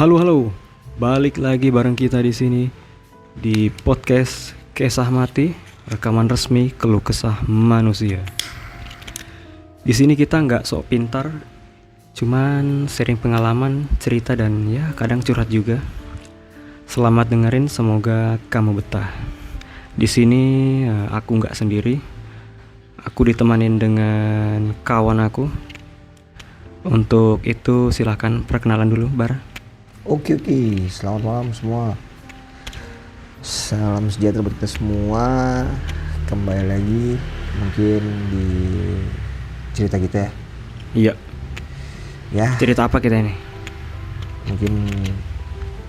Halo halo, balik lagi bareng kita di sini di podcast Kisah Mati, rekaman resmi keluh kesah manusia. Di sini kita nggak sok pintar, cuman sharing pengalaman, cerita dan ya kadang curhat juga. Selamat dengerin, semoga kamu betah. Di sini aku nggak sendiri, aku ditemanin dengan kawan aku. Untuk itu silahkan perkenalan dulu, Bar. Oke, selamat malam semua. Salam sejahtera buat kita semua. Kembali lagi mungkin di cerita kita ya. Iya, Ya, cerita apa kita ini? mungkin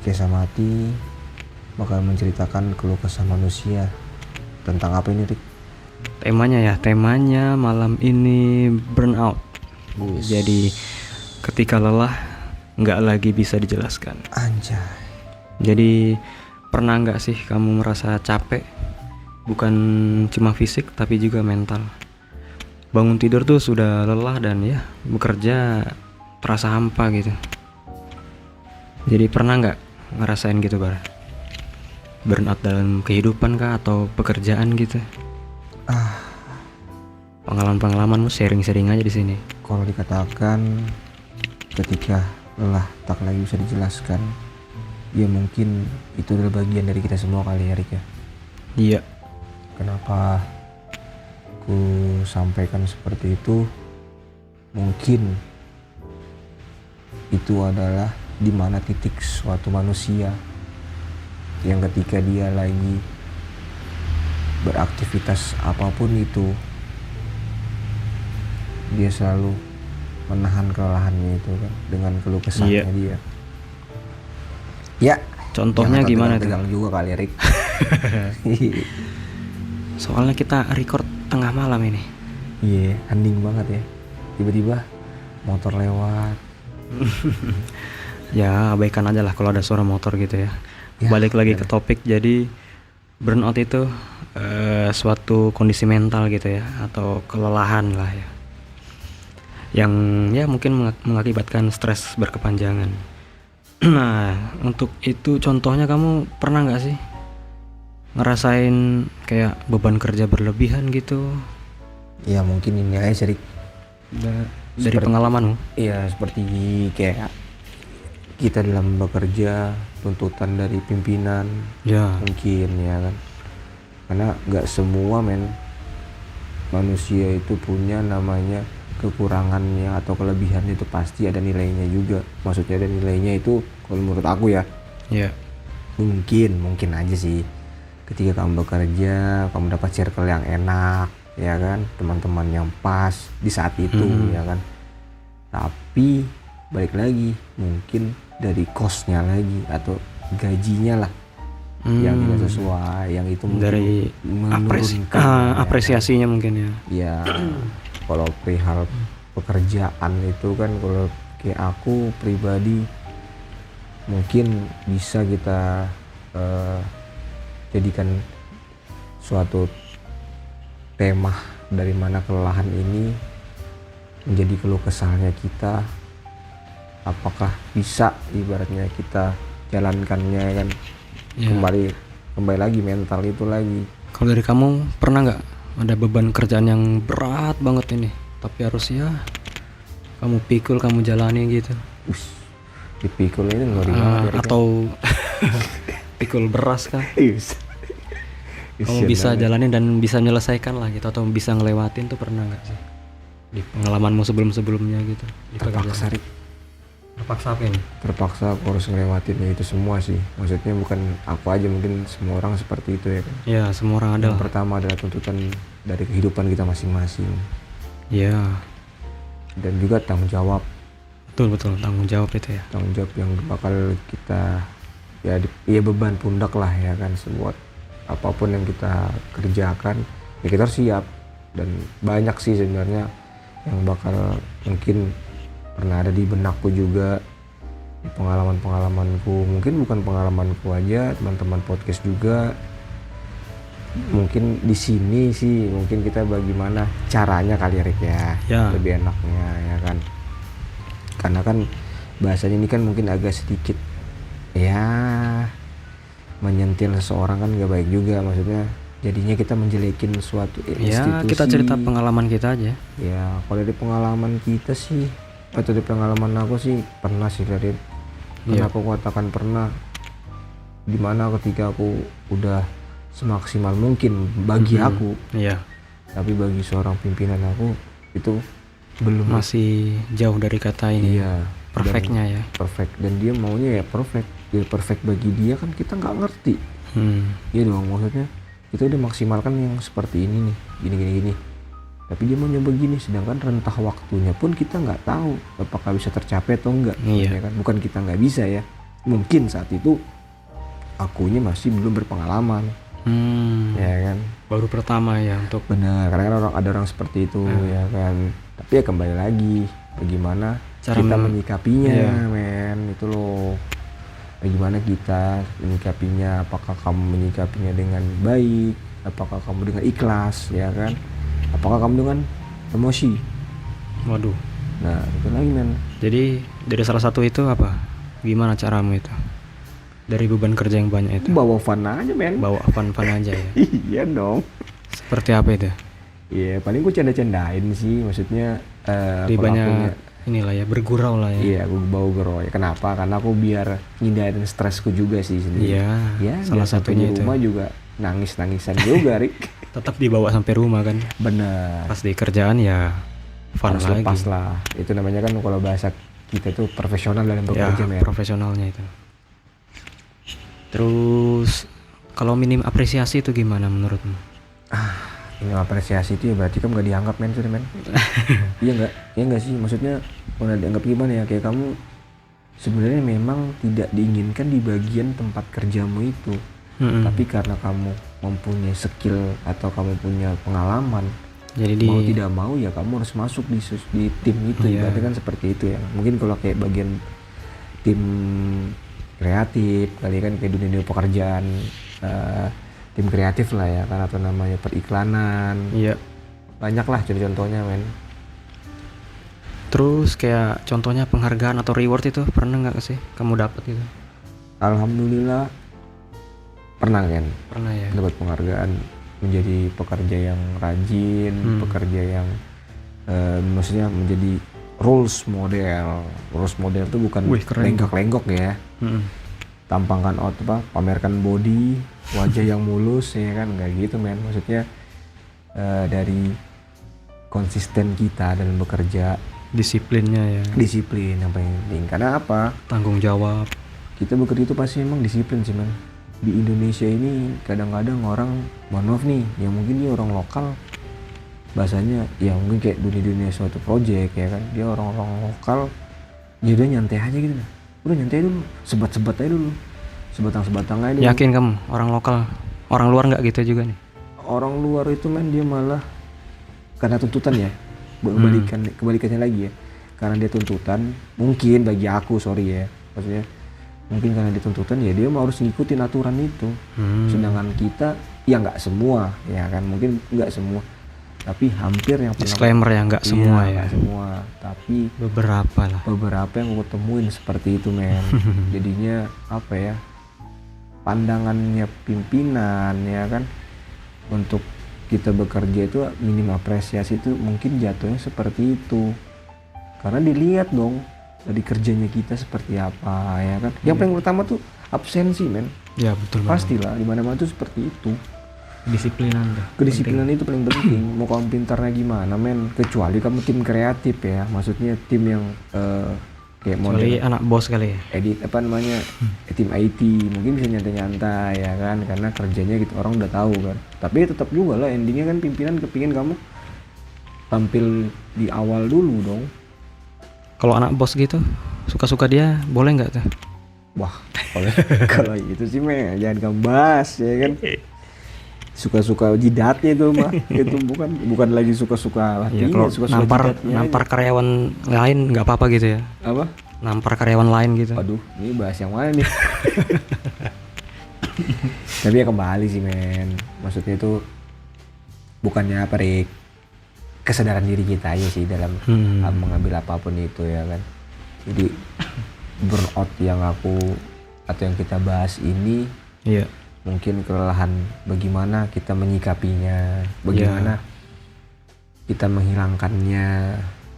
Kisah Mati bakal menceritakan keluh kesah manusia. Tentang apa ini, Rik? Temanya malam ini burnout. Wis. Jadi ketika lelah nggak lagi bisa dijelaskan. Anjay. Jadi pernah nggak sih kamu merasa capek? Bukan cuma fisik tapi juga mental. Bangun tidur tuh sudah lelah dan ya bekerja terasa hampa gitu. Jadi pernah nggak ngerasain gitu, Bar? Burnout dalam kehidupan kah atau pekerjaan gitu? Pengalaman-pengalamanmu sharing-sharing aja di sini. Kalau dikatakan ketika lelah tak lagi bisa dijelaskan, ya mungkin itu adalah bagian dari kita semua kali ya, Rik ya. Iya. Kenapa ku sampaikan seperti itu? Mungkin itu adalah dimana titik suatu manusia yang ketika dia lagi beraktivitas apapun itu, dia selalu menahan kelelahannya itu kan dengan keluh kesahnya dia. Ya, Contohnya gimana tuh? tegang juga kali, Rik. Soalnya kita record tengah malam ini. Iya, hening banget ya. Tiba-tiba motor lewat. Ya abaikan aja lah kalau ada suara motor gitu ya. Balik lagi ke topik. Jadi burnout itu suatu kondisi mental gitu ya, atau kelelahan lah ya, yang ya mungkin mengakibatkan stres berkepanjangan. Nah, untuk itu contohnya kamu pernah nggak sih ngerasain kayak beban kerja berlebihan gitu? Ya mungkin ini aja, Rik. Dari pengalamanmu? Iya, seperti kayak kita dalam bekerja, tuntutan dari pimpinan, Ya. mungkin ya kan. Karena nggak semua manusia itu punya namanya kekurangannya atau kelebihannya, itu pasti ada nilainya juga. Maksudnya ada nilainya itu kalau menurut aku ya. Ya. Mungkin aja sih ketika kamu bekerja, kamu dapat circle yang enak, ya kan, teman-teman yang pas di saat itu, ya kan. Tapi balik lagi, mungkin dari cost-nya lagi atau gajinya lah yang tidak sesuai, yang itu Dari menurunkan apresiasinya mungkin ya. Ya, kalau perihal pekerjaan itu kan, kalau kayak aku pribadi mungkin bisa kita jadikan suatu tema dari mana kelelahan ini menjadi keluh kesahnya kita. Apakah bisa ibaratnya kita jalankannya kan, kembali lagi mental itu lagi. Kalau dari kamu pernah nggak ada beban kerjaan yang berat banget ini, tapi harus ya kamu pikul, kamu jalani gitu? Dipikul ini ngeri banget ya, atau pikul beras kan? Kamu bisa jalanin dan bisa menyelesaikan lah gitu, atau bisa ngelewatin tuh, pernah nggak sih di pengalamanmu sebelumnya gitu? Terpaksa, Rik. Terpaksa apa ini? Terpaksa aku harus ngelewatin itu semua sih. Maksudnya bukan aku aja, mungkin semua orang seperti itu ya kan. Ya, semua orang ada. Yang pertama adalah tuntutan dari kehidupan kita masing-masing. Ya. Dan juga tanggung jawab. Betul, tanggung jawab itu ya. Tanggung jawab yang bakal kita ya beban pundak lah ya kan, sebuah apapun yang kita kerjakan ya kita harus siap. Dan banyak sih sebenarnya yang bakal mungkin pernah ada di benakku juga, di pengalamanku, mungkin bukan pengalamanku aja, teman-teman podcast juga. Mungkin di sini sih mungkin kita bagaimana caranya kali, Rik ya. Lebih enaknya ya kan, karena kan bahasanya ini kan mungkin agak sedikit ya menyentil seseorang kan gak baik juga, maksudnya jadinya kita menjelekin suatu Ya institusi. kita cerita pengalaman kita aja. Ya kalau dari pengalaman kita sih, atau dari pengalaman aku sih pernah sih dari Iya. aku katakan pernah, dimana ketika aku udah semaksimal mungkin bagi aku, Iya. tapi bagi seorang pimpinan aku itu belum. Masih jauh dari kata ini. Iya, Perfectnya ya. perfect, dan dia maunya ya perfect. Dia perfect bagi dia kan kita nggak ngerti. Iya dong, maksudnya kita udah maksimalkan yang seperti ini nih, gini, tapi dia maunya begini, sedangkan rentah waktunya pun kita nggak tahu apakah bisa tercapai atau enggak. Iya. Ya kan, bukan kita nggak bisa ya, mungkin saat itu akunya masih belum berpengalaman. Ya kan, Baru pertama ya untuk benar, karena kan ada orang seperti itu ya kan. Tapi ya kembali lagi bagaimana Cara kita menyikapinya, Iya. men, itu loh. Bagaimana kita menyikapinya, apakah kamu menyikapinya dengan baik, apakah kamu dengan ikhlas, ya kan, apakah kamu dengan emosi. waduh. Nah itu lagi, men. Jadi dari salah satu itu apa? Gimana caramu itu? Dari beban kerja yang banyak itu. Bawa fun aja, men. Bawa fun aja ya. Iya dong. Seperti apa itu? Iya, paling gue canda-candain sih, maksudnya Di kalau banyak akunya, inilah ya, bergurau lah ya. iya, gue bawa geroy. Kenapa? Karena aku biar ngindarin stresku juga sih sendiri. Iya, Ya, salah biar sampai di satunya itu. rumah juga nangis-nangisan juga, Rik. Tetap dibawa sampai rumah kan. Bener. Pas di kerjaan ya fun Harus lagi. lepas lah. Itu namanya kan kalau bahasa kita tuh profesional dalam Ya, bekerja, men. profesionalnya itu. Terus kalau minim apresiasi itu gimana menurutmu? Ini apresiasi itu ya berarti kamu gak dianggap, men, sudah, men. Iya nggak sih, maksudnya kalau dianggap gimana ya, kayak kamu sebenarnya memang tidak diinginkan di bagian tempat kerjamu itu, tapi karena kamu mempunyai skill atau kamu punya pengalaman, Jadi mau tidak mau ya kamu harus masuk di tim itu. Iya. Berarti kan seperti itu ya. Mungkin kalau kayak bagian tim kreatif kali kan, kayak dunia pekerjaan, tim kreatif lah ya kan, atau namanya periklanan. Iya. Banyak lah contohnya, men. Terus kayak contohnya penghargaan atau reward itu pernah nggak sih kamu dapat gitu? Alhamdulillah pernah, kan, Pernah ya. dapat penghargaan menjadi pekerja yang rajin, pekerja yang maksudnya menjadi roles model. Roles model itu bukan Wih, keren. lenggok-lenggok ya. Tampangkan pamerkan body, wajah yang mulus, ya kan, nggak gitu, men. Maksudnya dari konsisten kita dalam bekerja, Disiplinnya ya. disiplin yang paling penting. Karena apa? Tanggung jawab. Kita bekerja itu pasti memang disiplin sih, men. Di Indonesia ini kadang-kadang orang, mohon maaf nih, yang mungkin dia orang lokal, bahasanya ya mungkin kayak dunia suatu project ya kan, dia orang-orang lokal, dia udah nyantai aja gitu, udah nyantai dulu, sebat-sebat aja dulu, sebatang-sebatang aja dulu. Yakin kamu orang lokal, orang luar nggak gitu juga nih? Orang luar itu, men, dia malah karena tuntutan ya, kebalikannya lagi ya, karena dia tuntutan, mungkin bagi aku, sorry ya, maksudnya mungkin karena dia tuntutan ya dia mau harus ngikutin aturan itu. Sedangkan kita ya nggak semua ya kan, mungkin nggak semua, tapi hampir yang pernah. Disclaimer ya, nggak semua Iya, ya. nggak semua, tapi Beberapa lah. beberapa yang aku temuin seperti itu, men. Jadinya apa ya, pandangannya pimpinan ya kan untuk kita bekerja itu minim apresiasi itu mungkin jatuhnya seperti itu, karena dilihat dong dari kerjanya kita seperti apa ya kan. Yang paling utama tuh absensi, men. Ya betul banget. Pastilah di mana-mana tuh seperti itu. Disiplinan dah. Kedisiplinan itu paling penting. Mau kamu pintarnya gimana, men, kecuali kamu tim kreatif ya, maksudnya tim yang kayak Kecuali model anak bos kali ya. edit apa namanya, tim IT mungkin bisa nyantai-nyantai ya kan, karena kerjanya gitu orang udah tahu kan. Tapi tetap juga lah endingnya kan pimpinan kepingin kamu tampil di awal dulu dong. Kalau anak bos gitu, suka-suka dia boleh nggak tuh? Wah, kalau itu sih, men, jangan kamu bahas ya kan. Suka-suka jidatnya itu mah, itu bukan lagi suka-suka Ya, hatinya, kalau suka-suka nampar jidatnya nampar karyawan lain nggak apa-apa gitu ya. apa? Nampar karyawan lain gitu. Aduh, ini bahas yang mana nih? Tapi ya kembali sih, men, maksudnya itu bukannya apa, Rik, kesadaran diri kita aja sih dalam mengambil apapun itu ya kan. Jadi burnout yang aku atau yang kita bahas ini Iya. mungkin kelelahan, bagaimana kita menyikapinya, bagaimana kita menghilangkannya.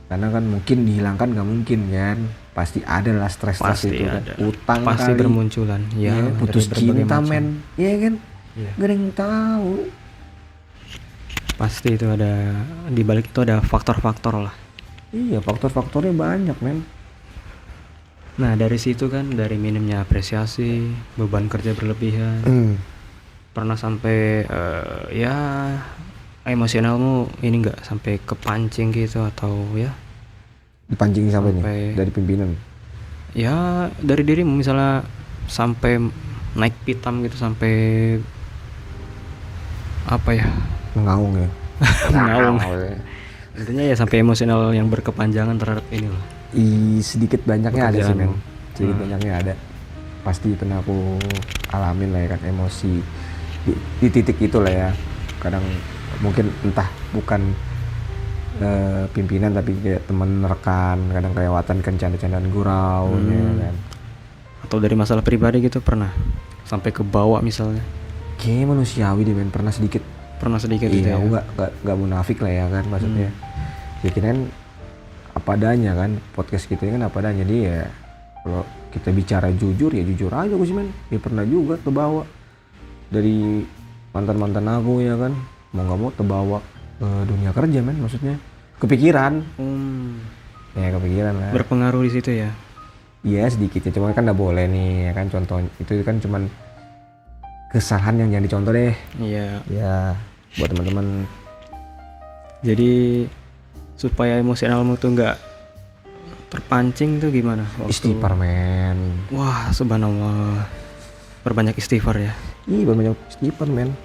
Karena kan mungkin dihilangkan nggak mungkin kan, pasti ada lah stres-stres Pasti itu kan. ada. Utang Pasti kali, bermunculan. Ya, ya, putus dari berbagai cinta macam. men, ya kan, Iya. gak ada yang tahu. Pasti itu ada, di balik itu ada faktor-faktor lah. Iya, faktor-faktornya banyak men. Nah dari situ kan, dari minimnya apresiasi, beban kerja berlebihan, pernah sampai ya emosionalmu ini nggak sampai kepancing gitu, atau ya Dipancing sampai nih Sampai- dari pimpinan. ya dari dirimu misalnya sampai naik pitam gitu, sampai apa ya, Mengaung ya. mengaung. ya. Intinya ya sampai emosional yang berkepanjangan terhadap ini lah. Sedikit banyaknya ada sih men. Pekerjaanmu. Sedikit banyaknya ada. Pasti pernah aku alamin lah ya kan, emosi di titik itu lah ya. Kadang mungkin entah bukan pimpinan tapi kayak teman rekan, kadang kelewatan kan canda-candaan gurau ya kan. Atau dari masalah pribadi gitu pernah sampai ke bawah misalnya. Kayaknya manusiawi deh men, pernah sedikit. Pernah sedikit gitu Iya, ya. aku nggak munafik lah ya kan maksudnya. Ya kan apa adanya kan, podcast kita ini kan apa adanya. Jadi ya kalau kita bicara jujur ya jujur aja aku sih men. Ya pernah juga terbawa dari mantan aku ya kan, mau nggak mau terbawa ke dunia kerja men, maksudnya kepikiran. Ya kepikiran lah. Berpengaruh di situ ya. Iya sedikit ya, cuma kan nggak boleh nih ya kan, contoh itu kan cuman kesalahan yang jangan dicontoh deh. Iya. Ya buat teman-teman. Jadi supaya emosionalmu tuh nggak terpancing tuh gimana? Istighfar men. Wah, subhanallah. Perbanyak istighfar ya. Ih banyak istighfar men.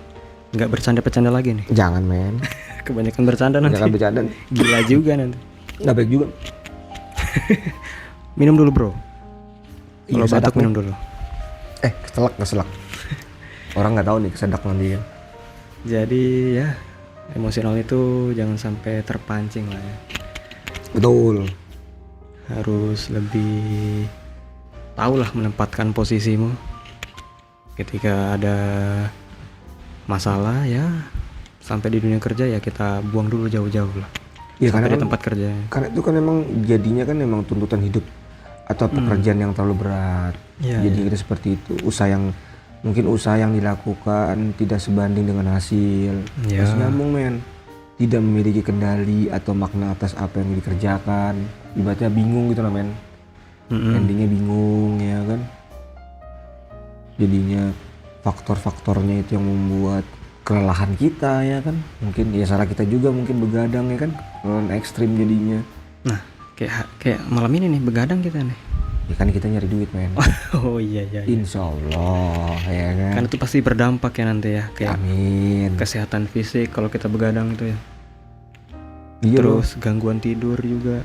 Nggak bercanda-bercanda lagi nih. Jangan men. Kebanyakan bercanda nanti. Jangan bercanda. Gila juga nanti. Nggak baik juga. Minum dulu bro. Iya, Kalau sadak batuk minum dulu. keselak. Orang nggak tahu nih kesedak nanti kan. Jadi ya emosional itu jangan sampai terpancing lah ya. Betul. Harus lebih tahu lah menempatkan posisimu ketika ada masalah ya. Sampai di dunia kerja ya kita buang dulu jauh-jauh lah. Ya Sampai karena di kan, tempat kerja. karena itu kan memang jadinya kan memang tuntutan hidup atau pekerjaan yang terlalu berat. Iya, Jadi kita seperti itu. Usaha yang dilakukan tidak sebanding dengan hasil. Iya. Masih nyambung men. Tidak memiliki kendali atau makna atas apa yang dikerjakan. Ibaratnya bingung gitu lah men. Endingnya bingung ya kan. Jadinya faktor-faktornya itu yang membuat kelelahan kita ya kan. Mungkin ya salah kita juga, mungkin begadang ya kan. Ekstrim jadinya. Nah, kayak malam ini nih begadang kita nih. Ya kan kita nyari duit men. Oh iya. Insya Allah ya kan. Kan itu pasti berdampak ya nanti ya, kayak Amin. kesehatan fisik kalau kita begadang itu ya. Iya loh. Terus gangguan tidur juga.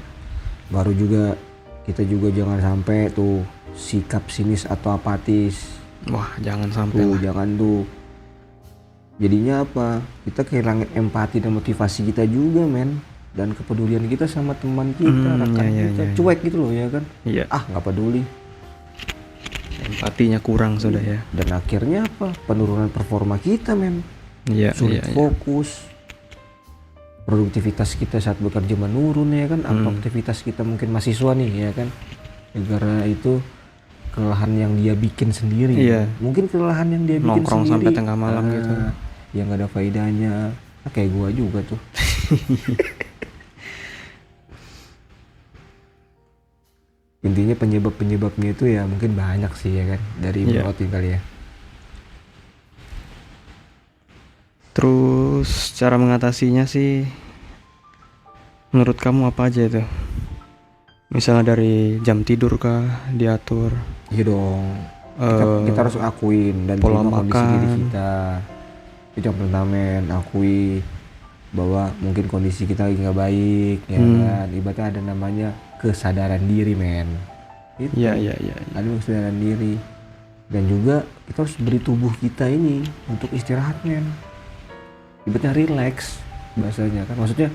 Baru juga kita juga jangan sampai tuh sikap sinis atau apatis. Wah, jangan sampai Tuh lah. jangan tuh. Jadinya apa? Kita kehilangan empati dan motivasi kita juga men. Dan kepedulian kita sama teman kita, rekan iya, kita. iya. Cuek gitu loh ya kan. Iya, Ah nggak peduli. empatinya kurang sudah ya. Dan akhirnya apa? Penurunan performa kita men. Iya, Sulit iya. fokus. Produktivitas kita saat bekerja menurun ya kan. Atau aktivitas kita mungkin mahasiswa nih ya kan. Gara itu kelelahan yang dia bikin sendiri. Iya. Mungkin kelelahan yang dia bikin Nongkrong sendiri. sampai tengah malam gitu. Yang gak ada faedahnya. Kayak gua juga tuh. Intinya penyebabnya itu ya mungkin banyak sih ya kan. Dari Iya. protein kali ya. Terus cara mengatasinya sih menurut kamu apa aja itu? Misalnya dari jam tidur kah diatur? Iya dong. Kita harus akuin dan pola terima kondisi diri makan. kita. Itu yang pertama men, akui bahwa mungkin kondisi kita lagi nggak baik ya kan. Ibaratnya ada namanya kesadaran diri men. Itu. Iya. Ada kesadaran diri. Dan juga kita harus beri tubuh kita ini untuk istirahat men. Ibaratnya relax bahasanya kan. Maksudnya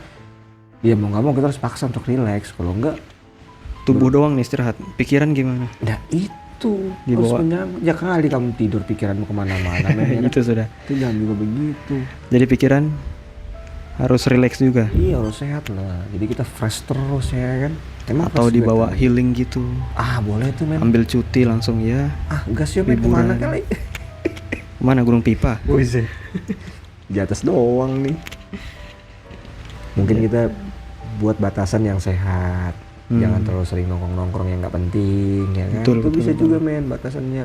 ya mau nggak mau kita harus paksa untuk relax. Kalau enggak Tubuh doang nih istirahat. Pikiran gimana? nah itu Itu harus Dibawa. menyangkut. Ya kali kamu tidur pikiranmu kemana-mana men, ya kan? Itu sudah. Itu jangan juga begitu. Jadi pikiran harus relax juga. Iya harus sehat lah. Jadi kita fresh terus ya kan. Emang Atau fresh dibawa juga. healing gitu. Boleh tuh men. Ambil cuti langsung ya. Gas ya men, Liburan. kemana kali? Mana Gunung Pipa? Wih, di atas doang nih. Mungkin kita buat batasan yang sehat. Jangan terlalu sering nongkrong-nongkrong yang nggak penting ya kan. Betul, Itu betul, bisa betul. juga men batasannya.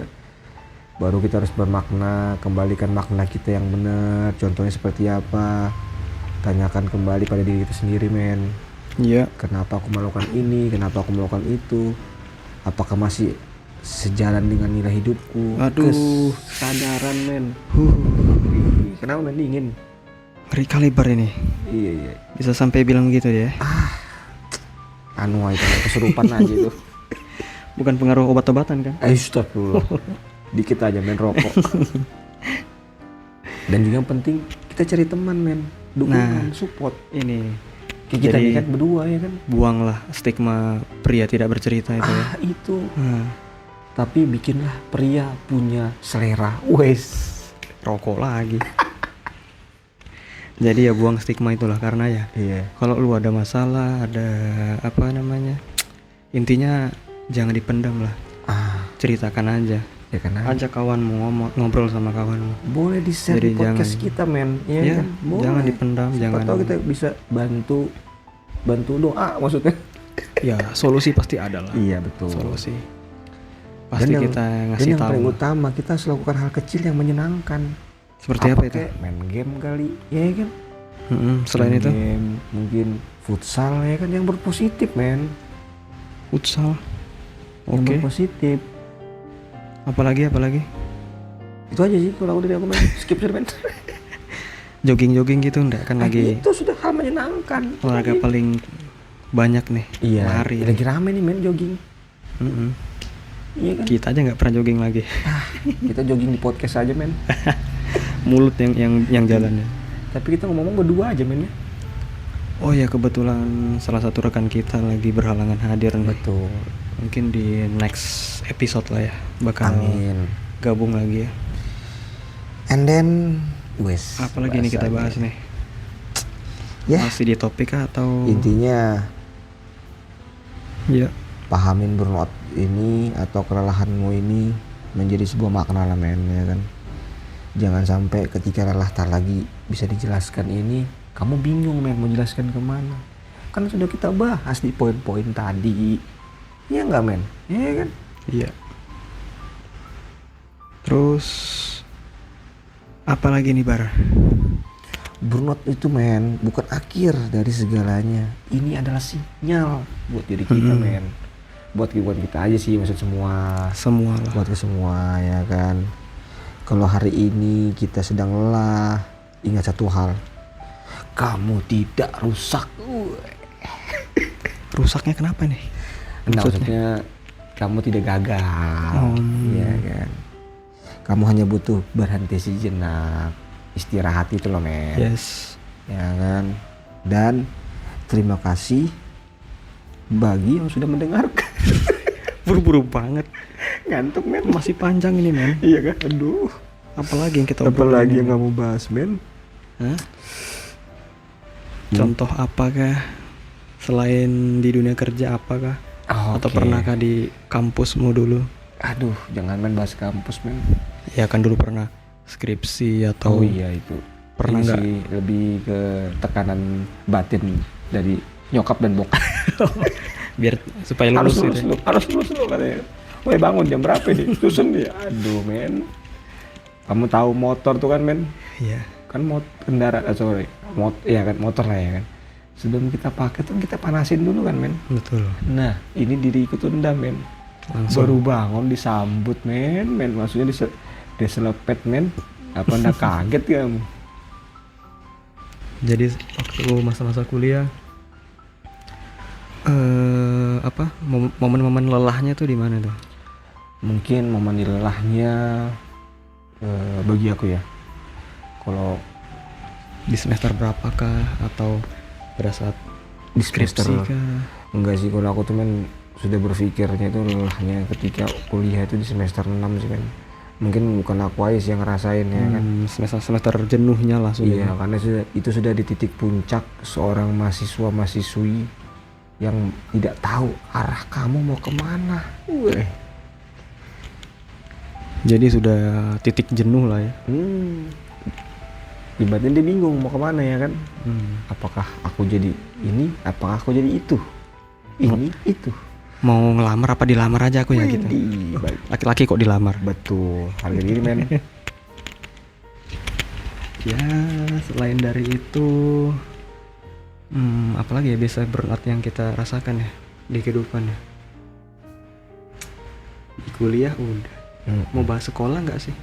Baru kita harus bermakna, kembalikan makna kita yang benar. Contohnya seperti apa? Tanyakan kembali pada diri kita sendiri men. Iya. Kenapa aku melakukan ini? Kenapa aku melakukan itu? Apakah masih sejalan dengan nilai hidupku? Aduh. Kesadaran men. Kenapa men dingin? Ngeri kaliber ini. Iya. Bisa sampai bilang gitu dia. Anu itu kesurupan aja itu. Bukan pengaruh obat-obatan kan? Astagfirullah. Dikit aja main rokok. Dan juga yang penting kita cari teman men, dukungan, support. Ini Kayak kita jadi nih kan berdua ya kan. buanglah stigma pria tidak bercerita itu ya. Itu. Nah, Tapi bikinlah pria punya selera. Wes. rokok lagi. Jadi ya buang stigma itulah, karena ya Iya. kalau lu ada masalah, ada apa namanya, intinya jangan dipendam lah, ceritakan aja. Ya kan. Ajak kawanmu, ngobrol sama kawanmu. Boleh di share Jadi di podcast jangan- kita men. Ya, Ya, kan? Boleh. jangan dipendam, Siapa jangan. tahu kita bisa bantu doa maksudnya. Ya solusi pasti ada lah. Iya betul. Solusi. Pasti yang- kita Dan ngasih yang tahu. paling utama kita harus lakukan hal kecil yang menyenangkan. Seperti apa itu? Kayak main game kali, ya kan? Selain Main itu, game, mungkin futsal ya kan yang berpositif men. futsal. Yang Oke. berpositif. Apalagi? Itu aja sih kalau aku dari aku men. Skip saja men. Jogging gitu enggak kan lagi Itu sudah hal menyenangkan. olahraga paling banyak nih. Iya. Lari. Lagi rame nih men jogging. Mm-mm. Iya kan? Kita aja nggak pernah jogging lagi. Kita jogging di podcast aja men. Mulut yang jalannya. Tapi kita ngomong berdua aja men ya. Oh ya, kebetulan salah satu rekan kita lagi berhalangan hadir nih. Betul. Mungkin di next episode lah ya bakal Amin. gabung lagi ya. And then wes. Apalagi nih kita bahas nih? Ya. Masih di topik kah atau Intinya ya? pahamin burnout ini atau kelelahanmu ini menjadi sebuah makna lah men ya kan. Jangan sampai ketika lelah tak lagi bisa dijelaskan ini kamu bingung men mau jelaskan kemana. Kan sudah kita bahas di poin-poin tadi. Iya nggak men? Iya kan? Iya. Terus apalagi nih Bar? Burnout itu men bukan akhir dari segalanya. Ini adalah sinyal buat diri kita men. Buat kita aja sih maksud semua. Semua lah. Buat ke semua ya kan. Kalau hari ini kita sedang lelah, ingat satu hal. Kamu tidak rusak. Rusaknya kenapa nih? Maksudnya kamu tidak gagal. Iya kan. Kamu hanya butuh berhenti sejenak, istirahat itu loh men. Yes. Ya kan. Dan terima kasih bagi yang sudah mendengarkan. Buru-buru banget. Ngantuk men. Masih panjang ini men. Iya kan. Aduh. Apalagi yang kita obrolin Apalagi ini? yang kamu bahas men? Hah? Contoh apakah selain di dunia kerja apakah? Atau Oke. pernahkah di kampusmu dulu? Aduh, jangan main bahas kampus men. Ya kan dulu pernah skripsi atau iya itu. pernah Ini nggak? sih lebih ke tekanan batin dari nyokap dan bokap. Biar supaya harus lulus gitu. harus lulus lu katanya. Woi bangun jam berapa nih? Susun dia. Aduh men. Kamu tahu motor tuh kan men? Iya. Kan kendaraan ya kan motor lah ya kan. Sebelum kita pakai tuh kita panasin dulu kan men. Betul. Nah ini diriku tunda men. Langsung. Baru bangun disambut men maksudnya diselepet men. Apa ndak kaget kamu? Jadi waktu masa-masa kuliah apa momen-momen lelahnya tuh di mana tuh? Mungkin momen lelahnya bagi aku ya. Kalau Di semester berapakah atau pada saat di semester skripsi kah? enggak sih kalau aku tuh men sudah berpikirnya itu lelahnya ketika kuliah itu di semester 6 sih men. Mungkin bukan aku aja sih yang ngerasain ya kan. Semester jenuhnya lah sudah. Iya, karena itu sudah di titik puncak seorang mahasiswa-mahasiswi yang tidak tahu arah kamu mau kemana. Jadi sudah titik jenuh lah ya. Ibaratnya dia bingung mau kemana ya kan. Apakah aku jadi ini, apakah aku jadi itu, ini itu. Mau ngelamar apa dilamar aja aku ya gitu. Laki-laki kok dilamar. Betul, harga diri men. Ya selain dari itu apalagi ya biasa berat yang kita rasakan ya di kehidupan ya. Di kuliah udah. Mau bahas sekolah nggak sih?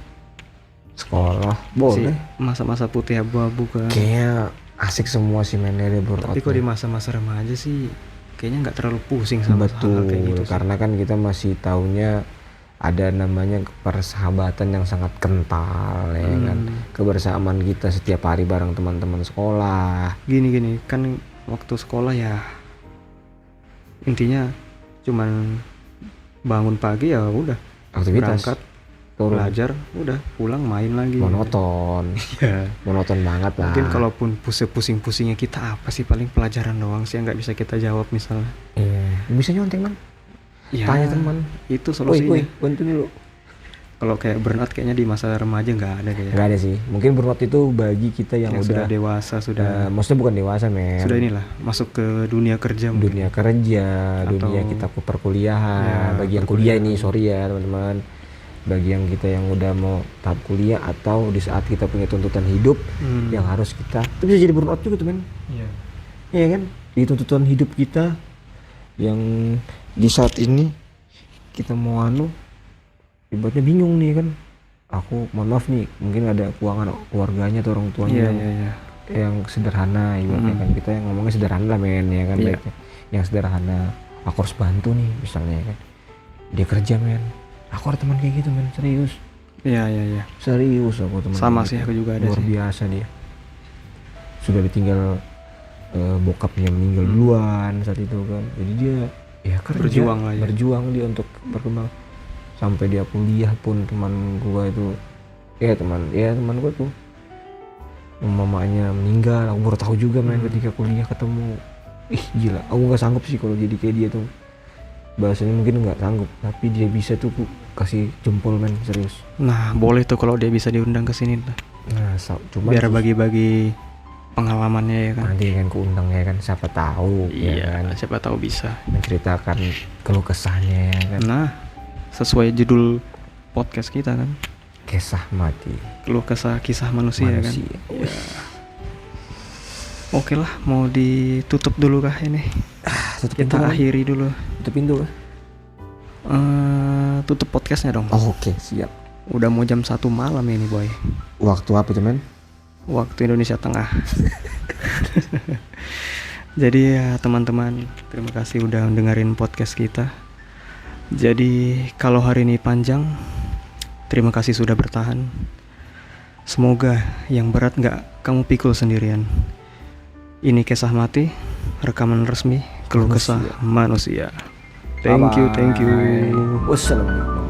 Sekolah boleh. Masa-masa putih abu-abu kan. Kayaknya asik semua sih men dari berat. Tapi kok di masa-masa remaja sih kayaknya nggak terlalu pusing sama hal kayak gitu. Karena kan kita masih taunya ada namanya persahabatan yang sangat kental ya kan. Kebersamaan kita setiap hari bareng teman-teman sekolah. Gini kan waktu sekolah ya intinya cuman bangun pagi ya udah aktivitas berangkat belajar udah pulang main lagi. Monoton. Ya. Monoton banget lah. Mungkin kalaupun pusing-pusingnya kita apa sih, paling pelajaran doang sih yang nggak bisa kita jawab misalnya. Iya. Bisa nyontek man. Ya, tanya teman. Itu solusinya. Bantu dulu. Kalau kayak burnout kayaknya di masa remaja nggak ada kayaknya. Nggak ada sih. Mungkin burnout itu bagi kita yang sudah udah dewasa, sudah maksudnya bukan dewasa men. Sudah inilah masuk ke dunia kerja mungkin. Dunia kerja, Atau dunia kita perkuliahan. Ya, bagi yang kuliah ini sorry ya teman-teman. Bagi yang kita yang udah mau tahap kuliah atau di saat kita punya tuntutan hidup yang harus kita itu bisa jadi burnout juga tuh men. Iya. Iya kan? Di tuntutan hidup kita yang di saat ini kita mau ibaratnya bingung nih kan. Aku mohon maaf nih, mungkin ada keuangan keluarganya atau orang tuanya yang sederhana ibaratnya kan. Kita yang ngomongnya sederhana lah men ya kan baiknya. Yang sederhana, aku harus bantu nih misalnya kan. Dia kerja men. Aku ada teman kayak gitu men, serius. Iya. Serius aku teman. Sama sih aku juga ada luar sih. biasa dia. Sudah ditinggal bokapnya meninggal duluan saat itu kan. Jadi dia ya kerja, berjuang lah ya. Berjuang dia untuk berkembang. Sampai dia kuliah pun teman gua itu teman gua tuh mamanya meninggal. Aku baru tahu juga men ketika kuliah ketemu. Ih gila, aku nggak sanggup sih kalau jadi kayak dia tuh. Bahasanya mungkin nggak sanggup, tapi dia bisa tuh kasih jempol men, serius. Nah boleh tuh kalau dia bisa diundang ke sini tuh. Nah cuma biar bagi-bagi pengalamannya ya kan. Nanti kan keundang ya kan, siapa tahu. Iya ya kan? siapa tahu bisa menceritakan keluh kesahnya ya kan. Nah sesuai judul podcast kita kan, Kesah Mati, keluh kesah kisah manusia kan. Ya. Oke lah, mau ditutup dulu kah ini? Kita akhiri dulu. Tutup pintu kah? Tutup podcastnya dong. Oke, siap. Udah mau jam 1 malam ini boy. Waktu apa itu men? Waktu Indonesia Tengah. Jadi ya teman-teman, terima kasih udah dengerin podcast kita. Jadi kalau hari ini panjang, terima kasih sudah bertahan. Semoga yang berat gak kamu pikul sendirian. Ini Kisah Mati, rekaman resmi keluh kesah manusia. Thank you. Wassalamualaikum.